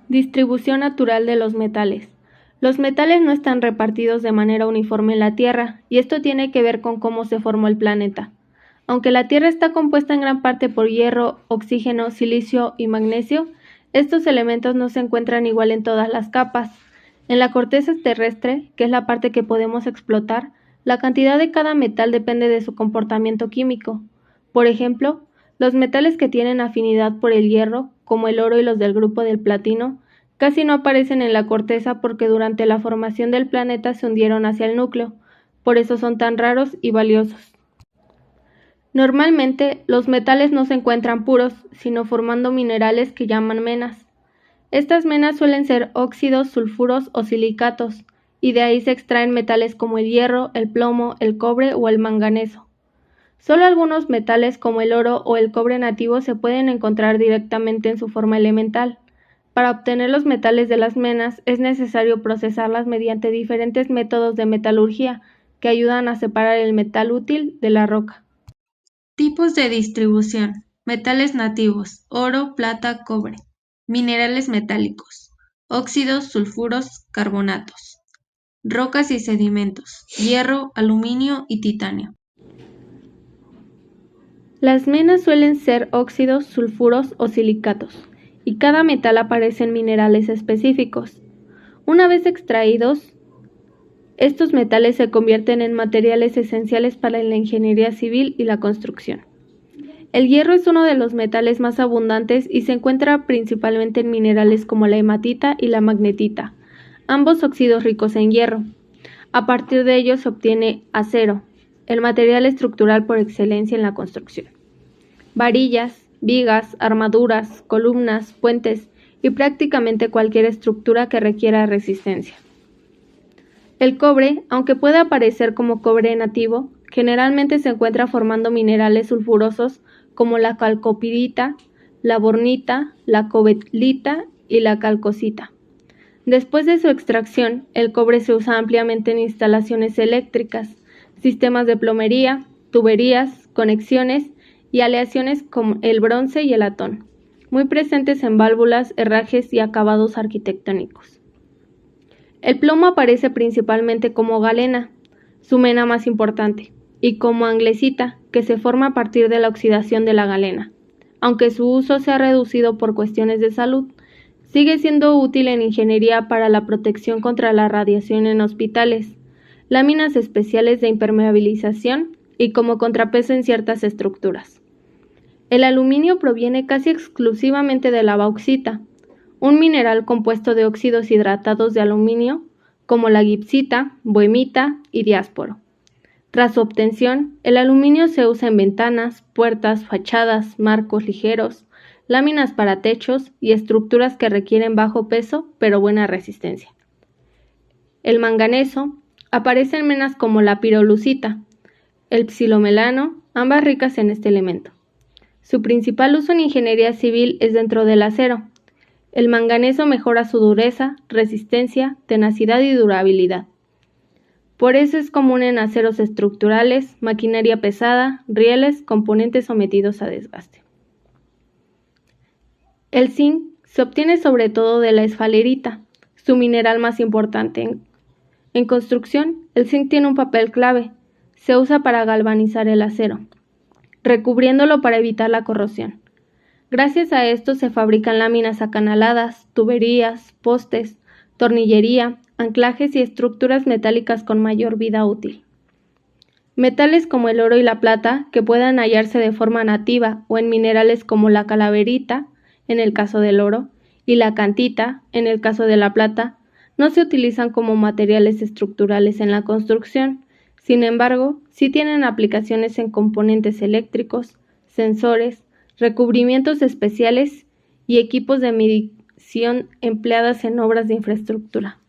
Distribución natural de los metales. Los metales no están repartidos de manera uniforme en la Tierra, y esto tiene que ver con cómo se formó el planeta. Aunque la Tierra está compuesta en gran parte por hierro, oxígeno, silicio y magnesio, estos elementos no se encuentran igual en todas las capas. En la corteza terrestre, que es la parte que podemos explotar, la cantidad de cada metal depende de su comportamiento químico. Por ejemplo, los metales que tienen afinidad por el hierro, como el oro y los del grupo del platino, casi no aparecen en la corteza porque durante la formación del planeta se hundieron hacia el núcleo, por eso son tan raros y valiosos. Normalmente, los metales no se encuentran puros, sino formando minerales que llaman menas. Estas menas suelen ser óxidos, sulfuros o silicatos, y de ahí se extraen metales como el hierro, el plomo, el cobre o el manganeso. Solo algunos metales como el oro o el cobre nativo se pueden encontrar directamente en su forma elemental. Para obtener los metales de las menas es necesario procesarlas mediante diferentes métodos de metalurgia que ayudan a separar el metal útil de la roca. Tipos de distribución: metales nativos, oro, plata, cobre. Minerales metálicos, óxidos, sulfuros, carbonatos. Rocas y sedimentos, hierro, aluminio y titanio. Las menas suelen ser óxidos, sulfuros o silicatos, y cada metal aparece en minerales específicos. Una vez extraídos, estos metales se convierten en materiales esenciales para la ingeniería civil y la construcción. El hierro es uno de los metales más abundantes y se encuentra principalmente en minerales como la hematita y la magnetita, ambos óxidos ricos en hierro. A partir de ellos se obtiene acero, el material estructural por excelencia en la construcción. Varillas, vigas, armaduras, columnas, puentes y prácticamente cualquier estructura que requiera resistencia. El cobre, aunque puede aparecer como cobre nativo, generalmente se encuentra formando minerales sulfurosos como la calcopirita, la bornita, la cobaltita y la calcosita. Después de su extracción, el cobre se usa ampliamente en instalaciones eléctricas, sistemas de plomería, tuberías, conexiones y aleaciones como el bronce y el latón, muy presentes en válvulas, herrajes y acabados arquitectónicos. El plomo aparece principalmente como galena, su mena más importante, y como anglesita, que se forma a partir de la oxidación de la galena. Aunque su uso se ha reducido por cuestiones de salud, sigue siendo útil en ingeniería para la protección contra la radiación en hospitales, láminas especiales de impermeabilización y como contrapeso en ciertas estructuras. El aluminio proviene casi exclusivamente de la bauxita, un mineral compuesto de óxidos hidratados de aluminio, como la gipsita, bohemita y diásporo. Tras su obtención, el aluminio se usa en ventanas, puertas, fachadas, marcos ligeros, láminas para techos y estructuras que requieren bajo peso pero buena resistencia. El manganeso aparece en menas como la pirolusita, el psilomelano, ambas ricas en este elemento. Su principal uso en ingeniería civil es dentro del acero. El manganeso mejora su dureza, resistencia, tenacidad y durabilidad. Por eso es común en aceros estructurales, maquinaria pesada, rieles, componentes sometidos a desgaste. El zinc se obtiene sobre todo de la esfalerita, su mineral más importante. En construcción, el zinc tiene un papel clave. Se usa para galvanizar el acero, recubriéndolo para evitar la corrosión. Gracias a esto se fabrican láminas acanaladas, tuberías, postes, tornillería, anclajes y estructuras metálicas con mayor vida útil. Metales como el oro y la plata, que puedan hallarse de forma nativa o en minerales como la calaverita, en el caso del oro, y la cantita, en el caso de la plata, no se utilizan como materiales estructurales en la construcción. Sin embargo, sí tienen aplicaciones en componentes eléctricos, sensores, recubrimientos especiales y equipos de medición empleadas en obras de infraestructura.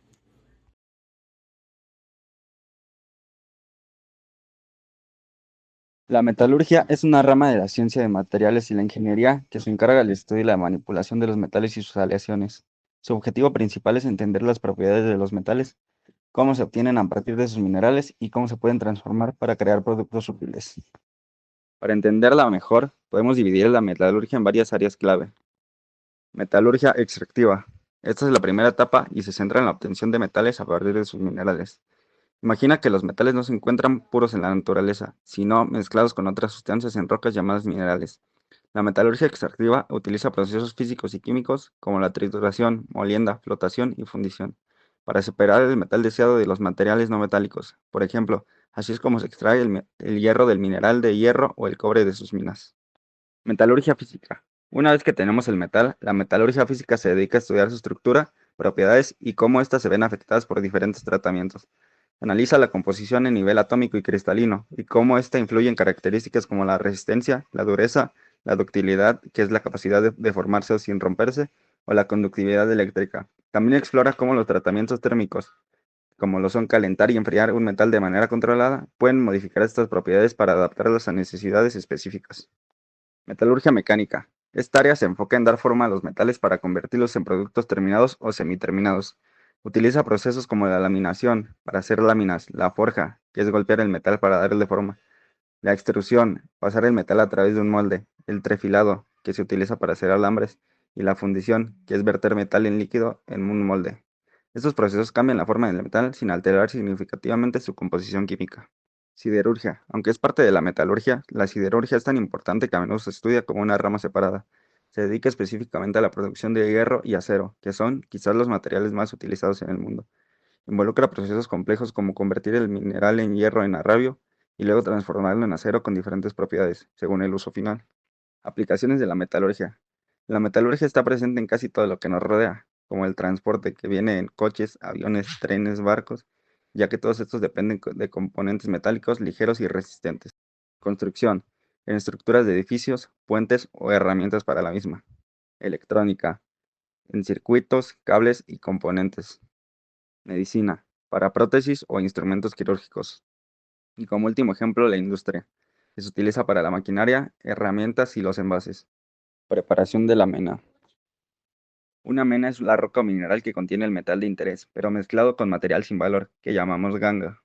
La metalurgia es una rama de la ciencia de materiales y la ingeniería que se encarga del estudio y la manipulación de los metales y sus aleaciones. Su objetivo principal es entender las propiedades de los metales, cómo se obtienen a partir de sus minerales y cómo se pueden transformar para crear productos útiles. Para entenderla mejor, podemos dividir la metalurgia en varias áreas clave. Metalurgia extractiva. Esta es la primera etapa y se centra en la obtención de metales a partir de sus minerales. Imagina que los metales no se encuentran puros en la naturaleza, sino mezclados con otras sustancias en rocas llamadas minerales. La metalurgia extractiva utiliza procesos físicos y químicos como la trituración, molienda, flotación y fundición para separar el metal deseado de los materiales no metálicos. Por ejemplo, así es como se extrae el hierro del mineral de hierro o el cobre de sus minas. Metalurgia física. Una vez que tenemos el metal, la metalurgia física se dedica a estudiar su estructura, propiedades y cómo éstas se ven afectadas por diferentes tratamientos. Analiza la composición en nivel atómico y cristalino y cómo ésta influye en características como la resistencia, la dureza, la ductilidad, que es la capacidad de formarse sin romperse, o la conductividad eléctrica. También explora cómo los tratamientos térmicos, como lo son calentar y enfriar un metal de manera controlada, pueden modificar estas propiedades para adaptarlas a necesidades específicas. Metalurgia mecánica. Esta área se enfoca en dar forma a los metales para convertirlos en productos terminados o semiterminados. Utiliza procesos como la laminación para hacer láminas, la forja, que es golpear el metal para darle forma, la extrusión, pasar el metal a través de un molde, el trefilado, que se utiliza para hacer alambres, y la fundición, que es verter metal en líquido en un molde. Estos procesos cambian la forma del metal sin alterar significativamente su composición química. Siderurgia. Aunque es parte de la metalurgia, la siderurgia es tan importante que a menudo se estudia como una rama separada. Se dedica específicamente a la producción de hierro y acero, que son quizás los materiales más utilizados en el mundo. Involucra procesos complejos como convertir el mineral en hierro en arrabio y luego transformarlo en acero con diferentes propiedades, según el uso final. Aplicaciones de la metalurgia. La metalurgia está presente en casi todo lo que nos rodea, como el transporte que viene en coches, aviones, trenes, barcos, ya que todos estos dependen de componentes metálicos ligeros y resistentes. Construcción, en estructuras de edificios, puentes o herramientas para la misma. Electrónica, en circuitos, cables y componentes. Medicina, para prótesis o instrumentos quirúrgicos. Y como último ejemplo, la industria, que se utiliza para la maquinaria, herramientas y los envases. Preparación de la mena. Una mena es la roca o mineral que contiene el metal de interés, pero mezclado con material sin valor, que llamamos ganga.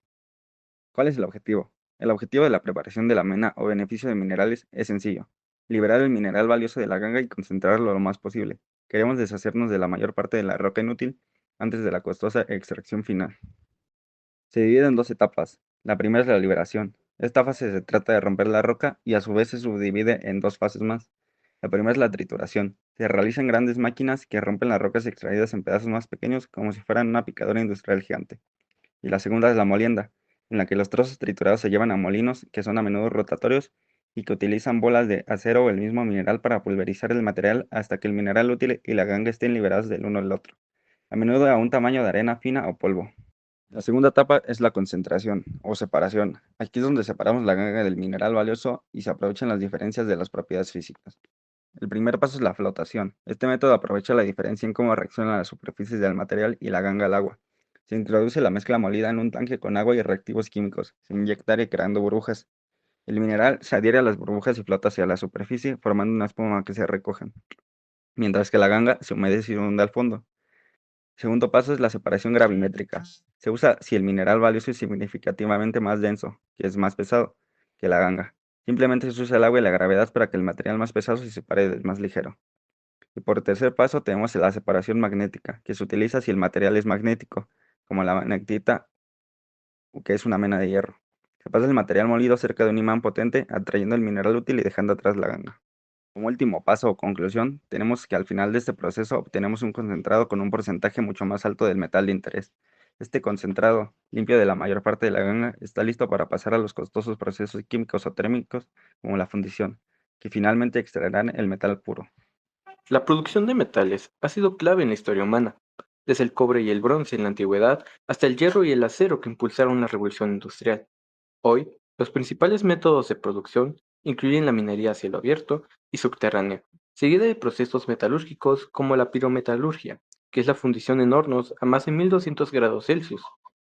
¿Cuál es el objetivo? El objetivo de la preparación de la mena o beneficio de minerales es sencillo: liberar el mineral valioso de la ganga y concentrarlo lo más posible. Queremos deshacernos de la mayor parte de la roca inútil antes de la costosa extracción final. Se divide en dos etapas. La primera es la liberación. Esta fase se trata de romper la roca y a su vez se subdivide en dos fases más. La primera es la trituración. Se realiza en grandes máquinas que rompen las rocas extraídas en pedazos más pequeños como si fueran una picadora industrial gigante. Y la segunda es la molienda, en la que los trozos triturados se llevan a molinos que son a menudo rotatorios y que utilizan bolas de acero o el mismo mineral para pulverizar el material hasta que el mineral útil y la ganga estén liberados del uno del otro, a menudo a un tamaño de arena fina o polvo. La segunda etapa es la concentración o separación. Aquí es donde separamos la ganga del mineral valioso y se aprovechan las diferencias de las propiedades físicas. El primer paso es la flotación. Este método aprovecha la diferencia en cómo reaccionan las superficies del material y la ganga al agua. Se introduce la mezcla molida en un tanque con agua y reactivos químicos, sin inyectar y creando burbujas. El mineral se adhiere a las burbujas y flota hacia la superficie, formando una espuma que se recoge, mientras que la ganga se humedece y hunde al fondo. Segundo paso es la separación gravimétrica. Se usa si el mineral valioso es significativamente más denso, que es más pesado, que la ganga. Simplemente se usa el agua y la gravedad para que el material más pesado se separe del más ligero. Y por tercer paso tenemos la separación magnética, que se utiliza si el material es magnético, como la magnetita, que es una mena de hierro. Se pasa el material molido cerca de un imán potente, atrayendo el mineral útil y dejando atrás la ganga. Como último paso o conclusión, tenemos que al final de este proceso obtenemos un concentrado con un porcentaje mucho más alto del metal de interés. Este concentrado, limpio de la mayor parte de la ganga, está listo para pasar a los costosos procesos químicos o térmicos como la fundición, que finalmente extraerán el metal puro. La producción de metales ha sido clave en la historia humana, desde el cobre y el bronce en la antigüedad hasta el hierro y el acero que impulsaron la revolución industrial. Hoy, los principales métodos de producción incluyen la minería a cielo abierto y subterránea, seguida de procesos metalúrgicos como la pirometalurgia, que es la fundición en hornos a más de 1200 grados Celsius,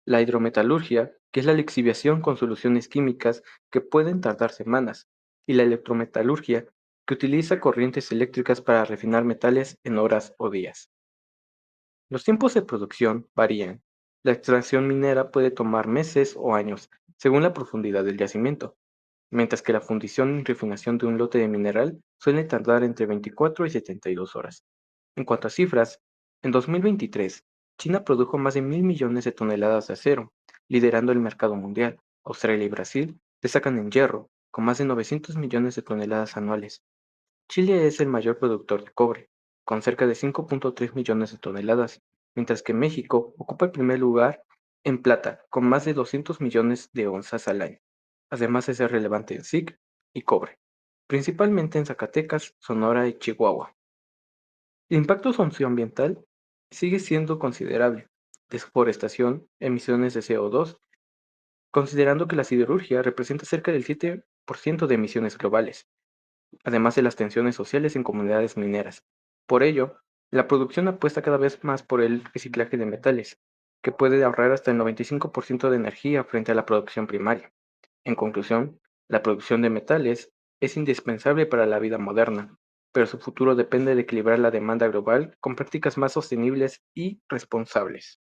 la hidrometalurgia, que es la lixiviación con soluciones químicas que pueden tardar semanas, y la electrometalurgia, que utiliza corrientes eléctricas para refinar metales en horas o días. Los tiempos de producción varían. La extracción minera puede tomar meses o años, según la profundidad del yacimiento, mientras que la fundición y refinación de un lote de mineral suele tardar entre 24 y 72 horas. En cuanto a cifras, En 2023, China produjo más de 1.000 millones de toneladas de acero, liderando el mercado mundial. Australia y Brasil destacan en hierro, con más de 900 millones de toneladas anuales. Chile es el mayor productor de cobre, con cerca de 5.3 millones de toneladas, mientras que México ocupa el primer lugar en plata, con más de 200 millones de onzas al año, además de ser relevante en zinc y cobre, principalmente en Zacatecas, Sonora y Chihuahua. El impacto socioambiental sigue siendo considerable: deforestación, emisiones de CO2, considerando que la siderurgia representa cerca del 7% de emisiones globales, además de las tensiones sociales en comunidades mineras. Por ello, la producción apuesta cada vez más por el reciclaje de metales, que puede ahorrar hasta el 95% de energía frente a la producción primaria. En conclusión, la producción de metales es indispensable para la vida moderna, pero su futuro depende de equilibrar la demanda global con prácticas más sostenibles y responsables.